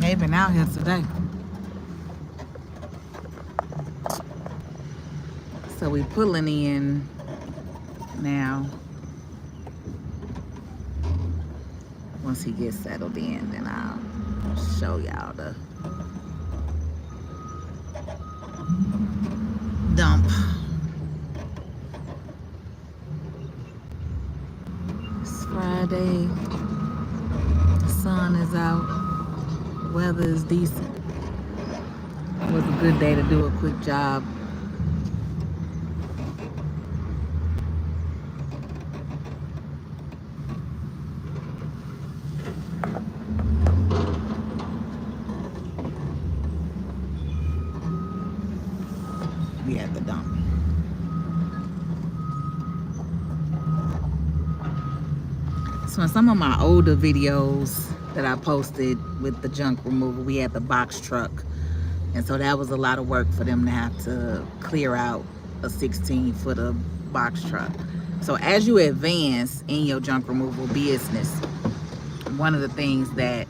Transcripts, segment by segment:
They've been out here today. So we pulling in now. Once he gets settled in, then I'll show y'all the dump. It's Friday. The sun is out. Weather is decent. It was a good day to do a quick job. We at the dump. So in some of my older videos that I posted with the junk removal, we had the box truck. And so that was a lot of work for them to have to clear out a 16-footer box truck. So as you advance in your junk removal business, one of the things that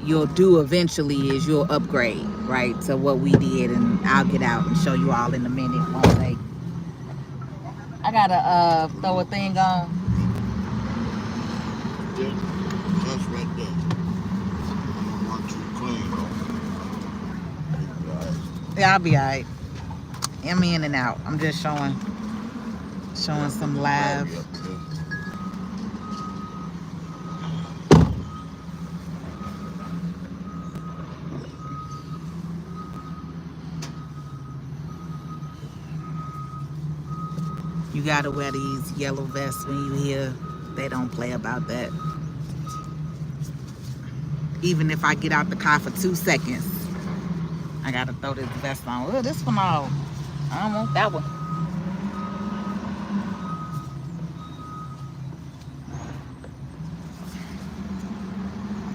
you'll do eventually is you'll upgrade, right, to what we did. And I'll get out and show you all in a minute. Won't take. I gotta throw a thing on. Yeah, that's right there. I want you clean. Yeah, I'll be alright. I'm in and out. I'm just showing some live. You gotta wear these yellow vests when you here. They don't play about that. Even if I get out the car for 2 seconds, I gotta throw this vest on. Oh, this one off. I don't want that one.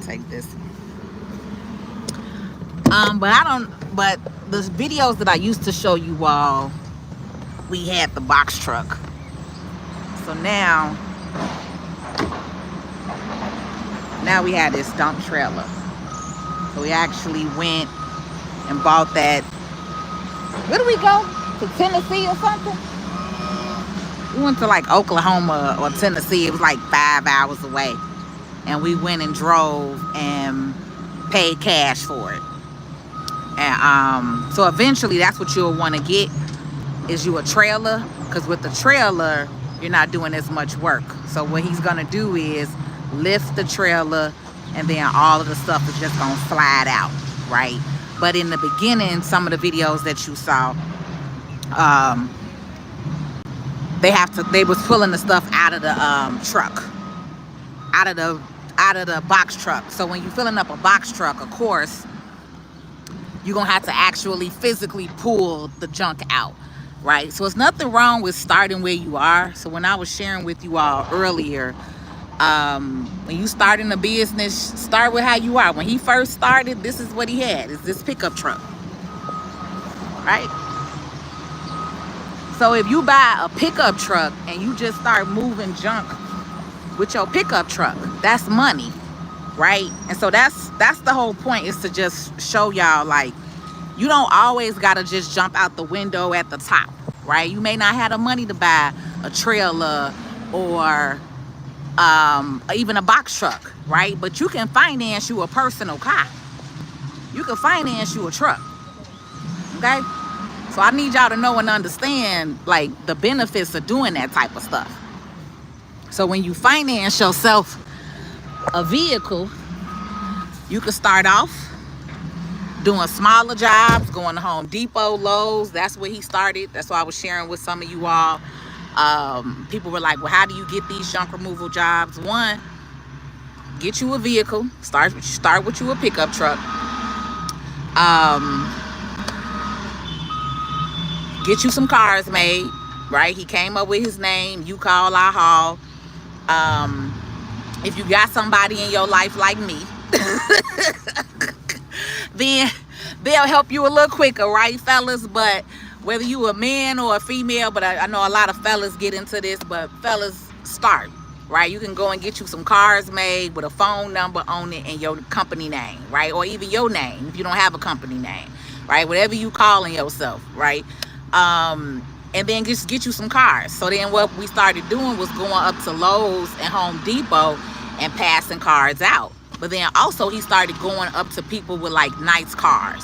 Take this. But the videos that I used to show you all, we had the box truck. So now we had this dump trailer. So we actually went and bought that. Where do we go? To Tennessee or something? We went to like Oklahoma or Tennessee. It was like 5 hours away. And we went and drove and paid cash for it. And so eventually that's what you'll want to get, is you a trailer. Because with the trailer, you're not doing as much work. So what he's going to do is lift the trailer, and then all of the stuff is just going to slide out, right? But in the beginning, some of the videos that you saw, they was pulling the stuff out of the truck, out of the box truck. So when you're filling up a box truck, of course, you're gonna have to actually physically pull the junk out, right? So it's nothing wrong with starting where you are. So when I was sharing with you all earlier, when you start in a business, start with how you are. When he first started, this is what he had, is this pickup truck, right? So if you buy a pickup truck and you just start moving junk with your pickup truck, that's money, right? And so that's the whole point, is to just show y'all, like, you don't always gotta just jump out the window at the top, right? You may not have the money to buy a trailer or even a box truck, right? But you can finance you a personal car. You can finance you a truck, okay? So I need y'all to know and understand, like, the benefits of doing that type of stuff. So when you finance yourself a vehicle, you can start off doing smaller jobs, going to Home Depot, Lowe's. That's where he started. That's why I was sharing with some of you all. People were like, well, how do you get these junk removal jobs? One, get you a vehicle. Start with you a pickup truck. Get you some cars made, right? He came up with his name. You call, I haul. If you got somebody in your life like me, then they'll help you a little quicker, right, fellas? But whether you a man or a female, but I know a lot of fellas get into this, but fellas, start, right? You can go and get you some cars made with a phone number on it and your company name, right? Or even your name if you don't have a company name, right? Whatever you calling yourself, right? And then just get you some cars. So then what we started doing was going up to Lowe's and Home Depot and passing cars out. But then also he started going up to people with like nice cars,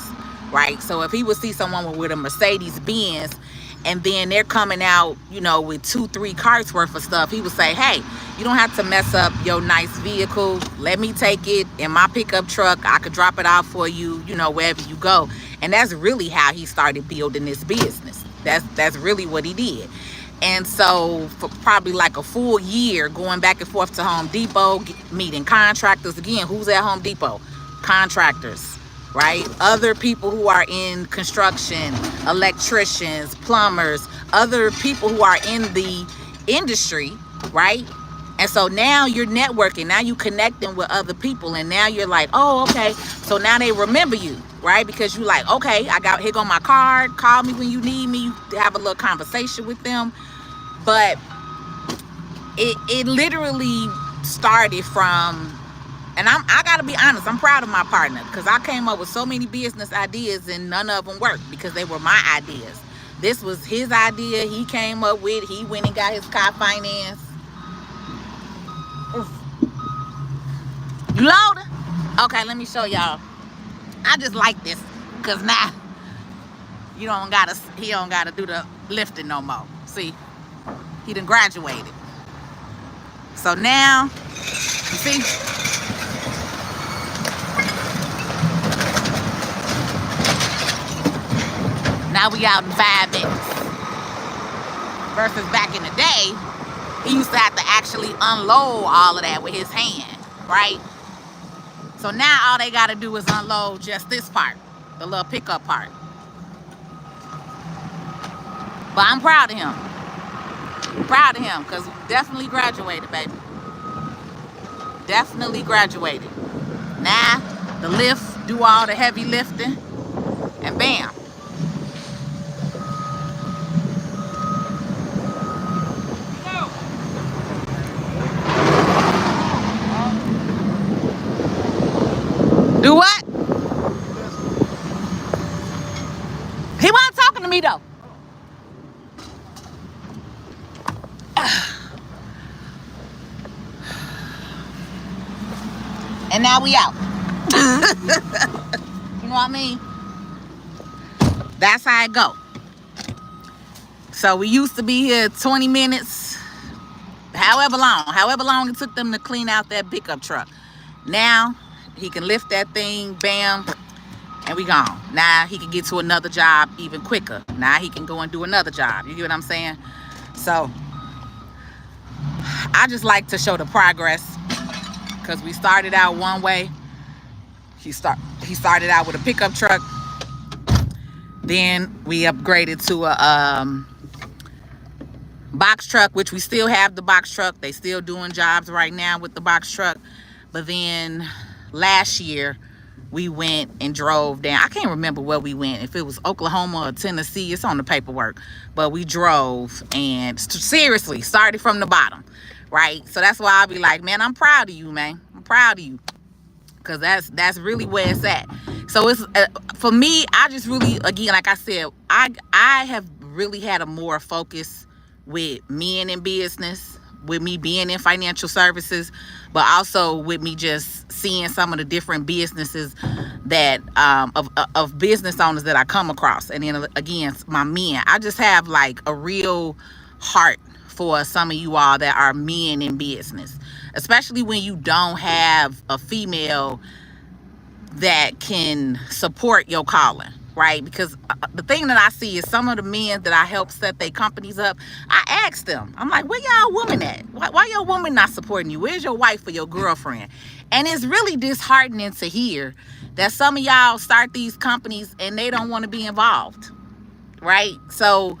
right? So if he would see someone with a Mercedes Benz and then they're coming out, you know, with 2-3 carts worth of stuff, he would say, hey, you don't have to mess up your nice vehicle. Let me take it in my pickup truck. I could drop it off for you, you know, wherever you go. And that's really how he started building this business. That's really what he did. And so for probably like a full year, going back and forth to Home Depot, meeting contractors. Again, who's at Home Depot? Contractors, right? Other people who are in construction, electricians, plumbers, other people who are in the industry, right? And so now you're networking, now you connecting with other people, and now you're like, oh, okay. So now they remember you, right? Because you like, okay, here go my card, call me when you need me. You have a little conversation with them. But it literally started from, and I gotta be honest, I'm proud of my partner, because I came up with so many business ideas and none of them worked because they were my ideas. This was his idea, he came up with, he went and got his car finance. You loaded? Okay, let me show y'all. I just like this because now he don't gotta do the lifting no more. See, he done graduated. So now, you see, now we out in 5 minutes. Versus back in the day, he used to have to actually unload all of that with his hand, right? So now all they gotta do is unload just this part, the little pickup part. But I'm proud of him. Proud of him, because definitely graduated, baby. Definitely graduated. Now, the lift, do all the heavy lifting, and bam. Do what? He wasn't talking to me though. And now we out. You know what I mean? That's how it go. So we used to be here 20 minutes, however long it took them to clean out that pickup truck. Now he can lift that thing, bam, and we gone. Now he can get to another job even quicker. Now he can go and do another job. You get what I'm saying? So I just like to show the progress, because we started out one way. He started out with a pickup truck. Then we upgraded to a box truck, which we still have the box truck. They still doing jobs right now with the box truck. But then last year we went and drove down. I can't remember where we went, if it was Oklahoma or Tennessee. It's on the paperwork. But we drove and seriously started from the bottom, right? So that's why I'll be like, man, I'm proud of you, man. I'm proud of you, because that's really where it's at. So it's for me, I just really, again, like I said, I have really had a more focus with men in business, with me being in financial services, but also with me just seeing some of the different businesses that of business owners that I come across. And then again, my men, I just have like a real heart for some of you all that are men in business, especially when you don't have a female that can support your calling, right? Because the thing that I see is some of the men that I help set their companies up, I ask them, I'm like, where y'all woman at? Why your woman not supporting you? Where's your wife or your girlfriend? And it's really disheartening to hear that some of y'all start these companies and they don't want to be involved, right? So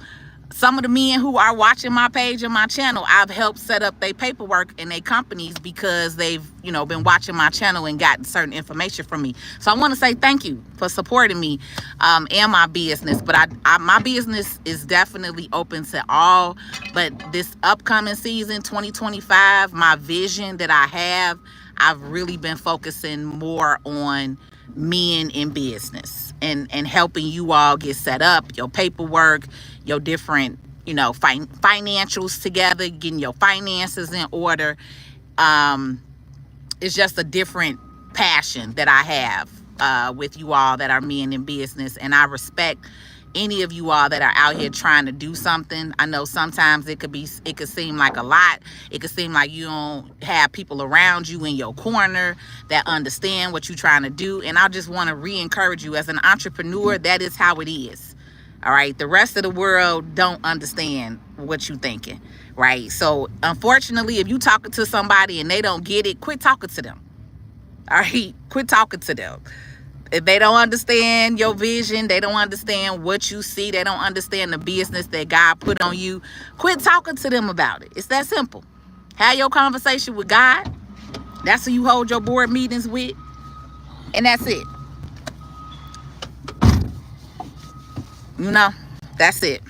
some of the men who are watching my page and my channel, I've helped set up their paperwork and their companies because they've, you know, been watching my channel and gotten certain information from me. So I want to say thank you for supporting me and my business. But my business is definitely open to all. But this upcoming season, 2025, my vision that I have, I've really been focusing more on men in business and helping you all get set up, your paperwork, your different, you know, financials together, getting your finances in order. It's just a different passion that I have with you all that are men in business. And I respect any of you all that are out here trying to do something. I know sometimes it could seem like a lot. It could seem like you don't have people around you in your corner that understand what you're trying to do. And I just want to re-encourage you as an entrepreneur. That is how it is. All right. The rest of the world don't understand what you're thinking. Right. So unfortunately, if you talking to somebody and they don't get it, quit talking to them. All right. Quit talking to them. If they don't understand your vision, they don't understand what you see, they don't understand the business that God put on you, quit talking to them about it. It's that simple. Have your conversation with God. That's who you hold your board meetings with. And that's it. You know, that's it.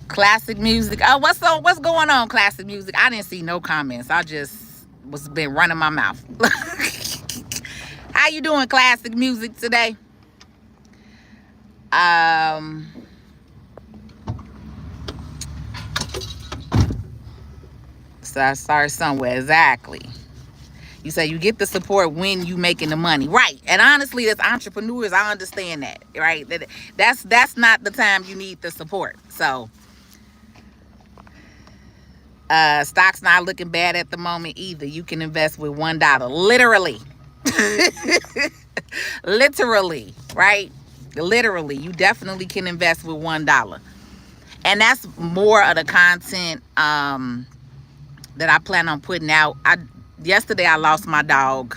Classic music. Oh, what's going on, classic music? I didn't see no comments. I just been running my mouth. How you doing, classic music, today? So I started somewhere. Exactly. You say you get the support when you making the money, right? And honestly, as entrepreneurs, I understand that, right? That's not the time you need the support. So stock's not looking bad at the moment either. You can invest with $1, literally. Literally, right? Literally, you definitely can invest with $1. And that's more of the content that I plan on putting out. Yesterday I lost my dog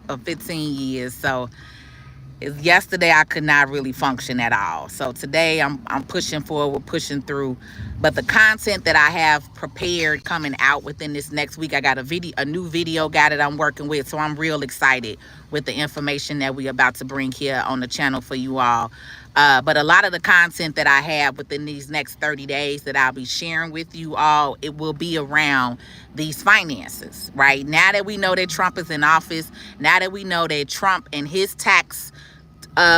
of 15 years, so yesterday I could not really function at all. So today I'm pushing forward, pushing through. But the content that I have prepared coming out within this next week, I got a new video guy that I'm working with. So I'm real excited with the information that we're about to bring here on the channel for you all. But a lot of the content that I have within these next 30 days that I'll be sharing with you all, it will be around these finances, right? Now that we know that Trump is in office, now that we know that Trump and his tax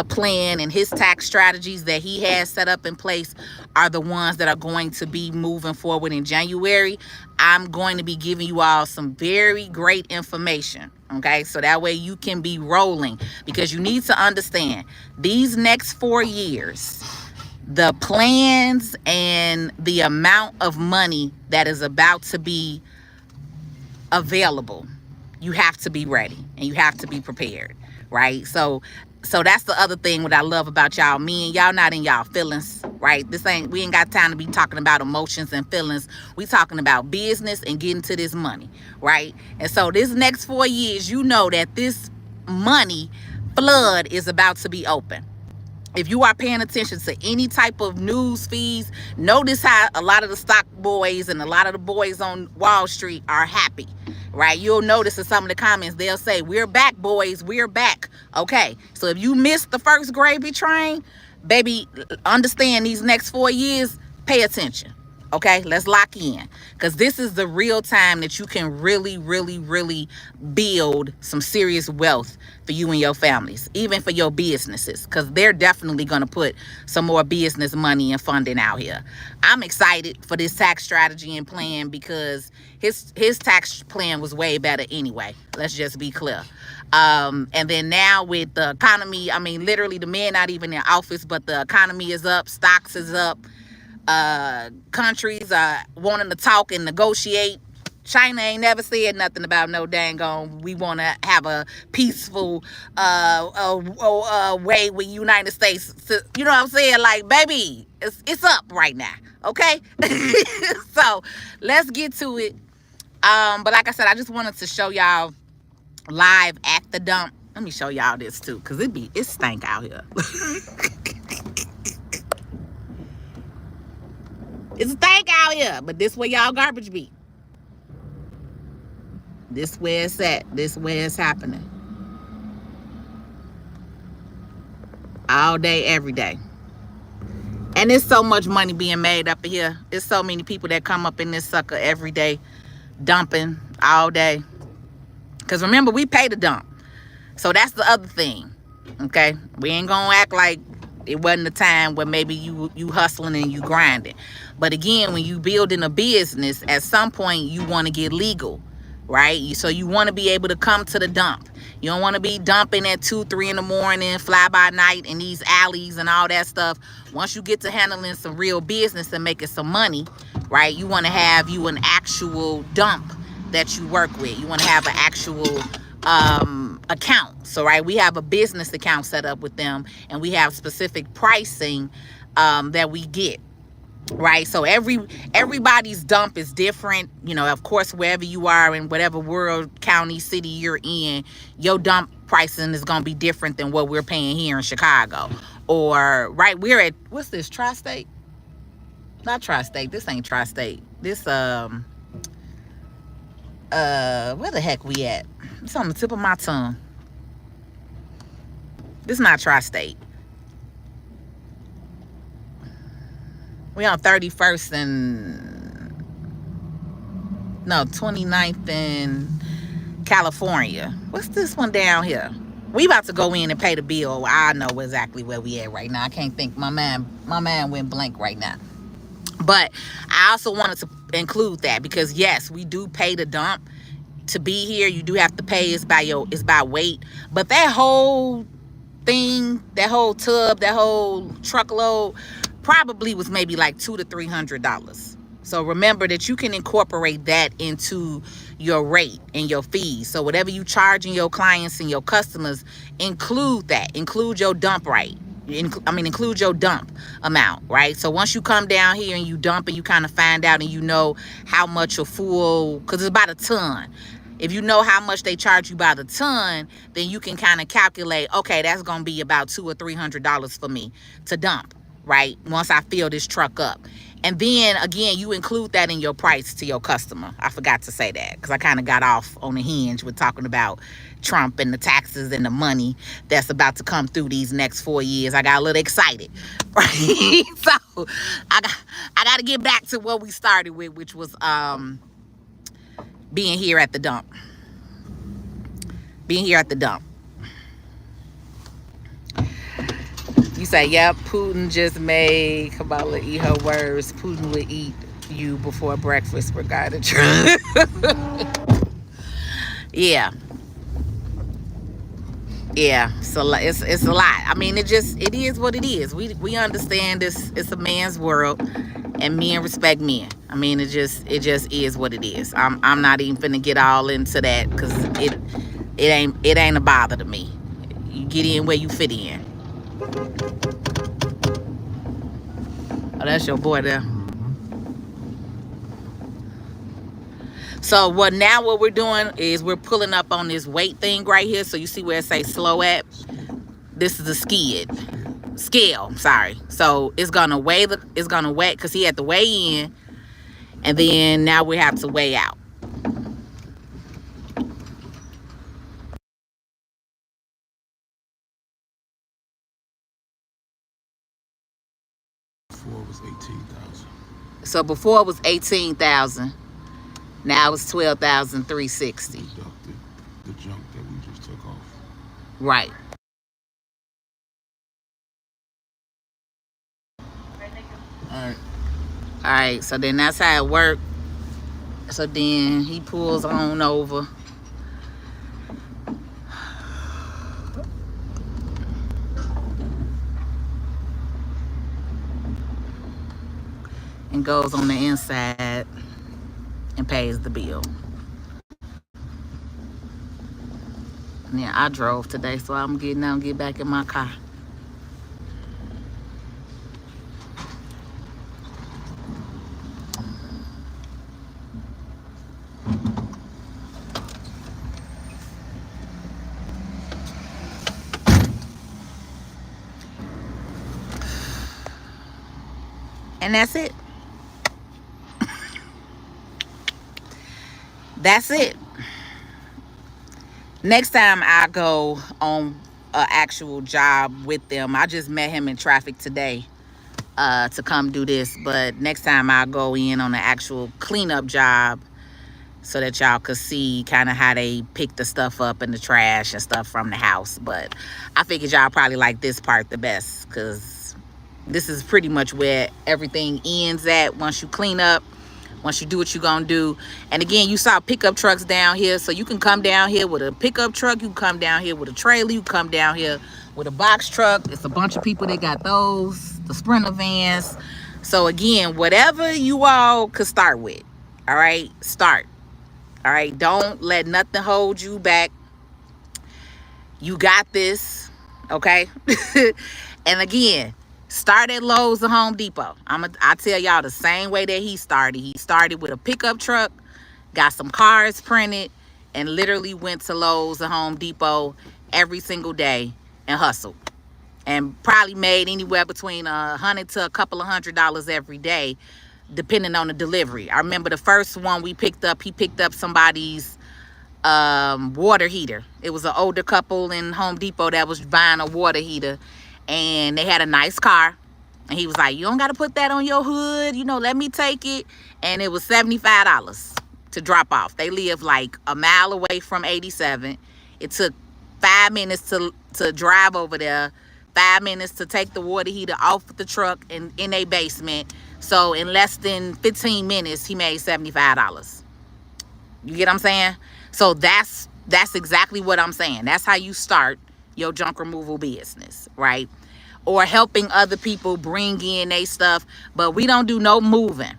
plan and his tax strategies that he has set up in place are the ones that are going to be moving forward in January, I'm going to be giving you all some very great information. Okay, so that way you can be rolling, because you need to understand these next 4 years, the plans and the amount of money that is about to be available, you have to be ready and you have to be prepared, right? So that's the other thing what I love about y'all. Me and y'all not in y'all feelings, right? We ain't got time to be talking about emotions and feelings. We talking about business and getting to this money, right? And so this next 4 years, you know that this money flood is about to be open. If you are paying attention to any type of news feeds, notice how a lot of the stock boys and a lot of the boys on Wall Street are happy, right? You'll notice in some of the comments, they'll say, "We're back, boys, we're back." Okay, so if you missed the first gravy train, baby, understand these next 4 years, pay attention. Okay, let's lock in, because this is the real time that you can really, really, really build some serious wealth for you and your families, even for your businesses, because they're definitely going to put some more business money and funding out here. I'm excited for this tax strategy and plan, because his tax plan was way better anyway. Let's just be clear. And then now with the economy, I mean, literally the man not even in office, but the economy is up, stocks is up. Countries are wanting to talk and negotiate. China ain't never said nothing about no dang on, we want to have a peaceful way with United States. You know what I'm saying? Like, baby, it's up right now. Okay. So let's get to it. But like I said, I just wanted to show y'all live at the dump Let me show y'all this too, cause it stank out here. It's stank out here, but this where y'all garbage be. This where it's at. This where it's happening. All day, every day. And there's so much money being made up here. There's so many people that come up in this sucker every day, dumping all day. Because remember, we pay to dump. So that's the other thing. Okay? We ain't gonna act like it wasn't a time where maybe you hustling and you grinding. But again, when you building a business, at some point you want to get legal, right? So you want to be able to come to the dump. You don't want to be dumping at 2, 3 in the morning, fly by night in these alleys and all that stuff. Once you get to handling some real business and making some money, right? You want to have you an actual dump that you work with. You want to have an actual account. So, right, we have a business account set up with them, and we have specific pricing that we get. Right, so everybody's dump is different. You know, of course, wherever you are in whatever world, county, city you're in, your dump pricing is gonna be different than what we're paying here in Chicago. Or right, we're at, what's this, Tri-State? Not Tri-State. This ain't Tri-State. This where the heck we at? It's on the tip of my tongue. This not Tri-State. We on 31st and, no, 29th in California. What's this one down here? We about to go in and pay the bill. I know exactly where we at right now. I can't think. My man went blank right now. But I also wanted to include that because yes, we do pay the dump to be here. You do have to pay. It's by weight. But that whole thing, that whole tub, that whole truckload probably was maybe like $200 to $300. So remember that you can incorporate that into your rate and your fees. So whatever you charging your clients and your customers, include that. Include your dump rate. Include your dump amount, right? So once you come down here and you dump and you kind of find out and you know how much a full, because it's about a ton. If you know how much they charge you by the ton, then you can kind of calculate, okay, that's going to be about $200 or $300 for me to dump. Right? Once I fill this truck up. And then again, you include that in your price to your customer. I forgot to say that because I kind of got off on the hinge with talking about Trump and the taxes and the money that's about to come through these next 4 years. I got a little excited, right? So I got to get back to what we started with, which was being here at the dump. Being here at the dump. You say, yep, Putin just made Kamala eat her words. Putin would eat you before breakfast, regarding Trump. Yeah. Yeah, so it's a lot. I mean, it is what it is. We understand this. It's a man's world, and men respect men. I mean, it just is what it is. I'm not even finna get all into that because it ain't a bother to me. You get in where you fit in. Oh, that's your boy there. So what we're doing is we're pulling up on this weight thing right here. So you see where it says slow at? This is a scale, sorry. So it's gonna weigh because he had to weigh in, and then now we have to weigh out. Before it was 18,000. So before it was 18,000. Now it's 12,360. The junk that we just took off. Right. All right, so then that's how it worked. So then he pulls on over. And goes on the inside and pays the bill. And yeah, I drove today, so I'm getting out and get back in my car. And that's it. That's it. Next time I go on an actual job with them, I just met him in traffic today to come do this. But next time I'll go in on an actual cleanup job so that y'all could see kind of how they pick the stuff up in the trash and stuff from the house. But I figured y'all probably like this part the best because this is pretty much where everything ends at once you clean up. Once you do what you're gonna do. And again, you saw pickup trucks down here, so you can come down here with a pickup truck, you can come down here with a trailer, you can come down here with a box truck. It's a bunch of people that got those, the Sprinter vans. So again, whatever you all could start with, all right, start. All right, don't let nothing hold you back. You got this, okay? And again, start at Lowe's or Home Depot. I tell y'all the same way that he started. He started with a pickup truck, got some cars printed, and literally went to Lowe's or Home Depot every single day and hustled. And probably made anywhere between $100 to a couple of $100 every day, depending on the delivery. I remember the first one we picked up, he picked up somebody's water heater. It was an older couple in Home Depot that was buying a water heater. And they had a nice car. And he was like, you don't got to put that on your hood. You know, let me take it. And it was $75 to drop off. They live like a mile away from 87. It took 5 minutes to drive over there. 5 minutes to take the water heater off the truck and in a basement. So in less than 15 minutes, he made $75. You get what I'm saying? So that's exactly what I'm saying. That's how you start your junk removal business, right? Or helping other people bring in their stuff. But we don't do no moving.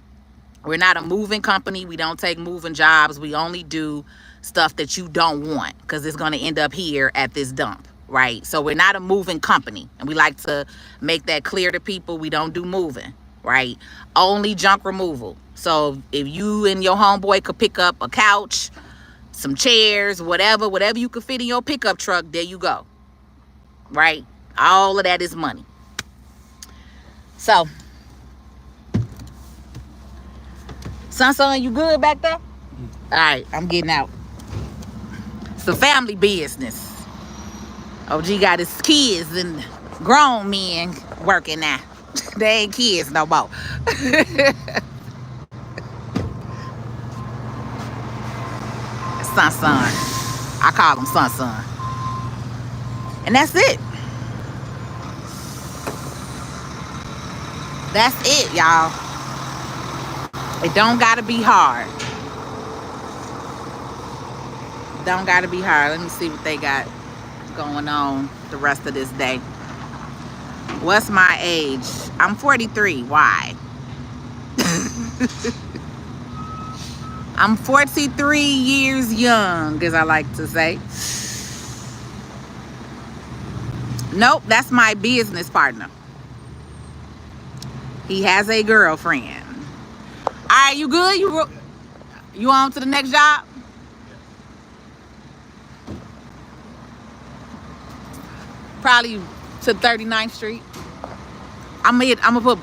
We're not a moving company. We don't take moving jobs. We only do stuff that you don't want because it's going to end up here at this dump, right? So we're not a moving company. And we like to make that clear to people. We don't do moving, right? Only junk removal. So if you and your homeboy could pick up a couch, some chairs, whatever you could fit in your pickup truck, there you go. Right? All of that is money. So, son, you good back there? All right, I'm getting out. It's a family business. OG got his kids and grown men working now. They ain't kids no more. Son. I call him son. And that's it. That's it, y'all. It don't gotta be hard. Don't gotta be hard. Let me see what they got going on the rest of this day. What's my age? I'm 43. Why? I'm 43 years young, as I like to say. Nope, that's my business partner. He has a girlfriend. All right, you good? You on to the next job? Probably to 39th Street. I'm gonna put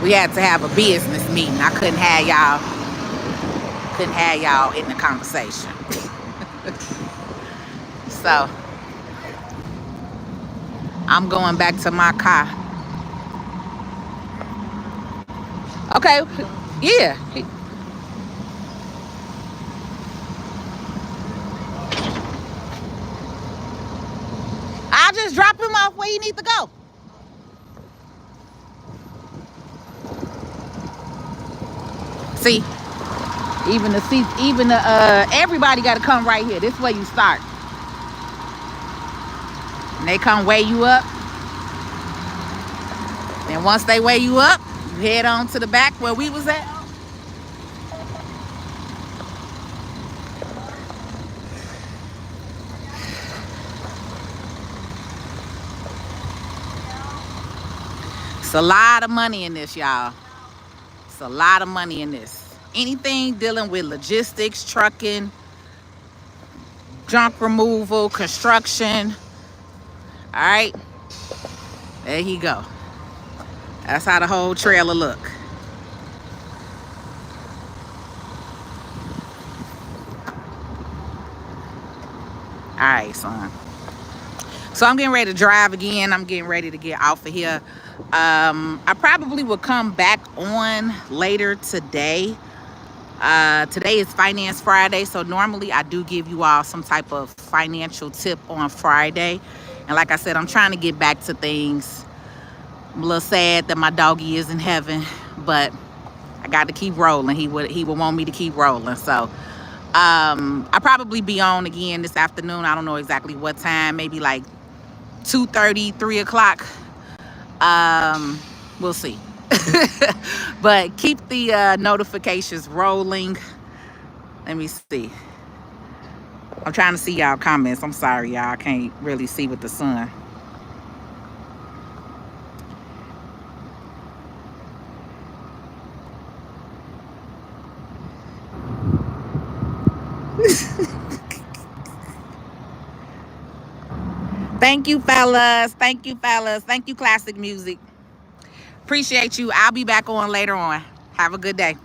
we had to have a business meeting. I couldn't have y'all in the conversation. So I'm going back to my car. Okay, yeah. just drop him off where you need to go. See, even the seats, even the everybody got to come right here. This is where you start. And they come weigh you up. And once they weigh you up, you head on to the back where we was at. It's a lot of money in this, y'all. It's a lot of money in this. Anything dealing with logistics, trucking, junk removal, construction. All right. There you go. That's how the whole trailer look. All right, son. So I'm getting ready to drive again. I'm getting ready to get off of here. I probably will come back on later today. Today is Finance Friday, so normally I do give you all some type of financial tip on Friday. And like I said, I'm trying to get back to things. I'm a little sad that my doggy is in heaven, but I got to keep rolling. He would want me to keep rolling. So I'll probably be on again this afternoon. I don't know exactly what time, maybe like 2:30, 3 o'clock. We'll see. But keep the notifications rolling. Let me see. I'm trying to see y'all comments. I'm sorry, y'all. I can't really see with the sun. Thank you, fellas. Thank you, fellas. Thank you, Classic Music. Appreciate you. I'll be back on later on. Have a good day.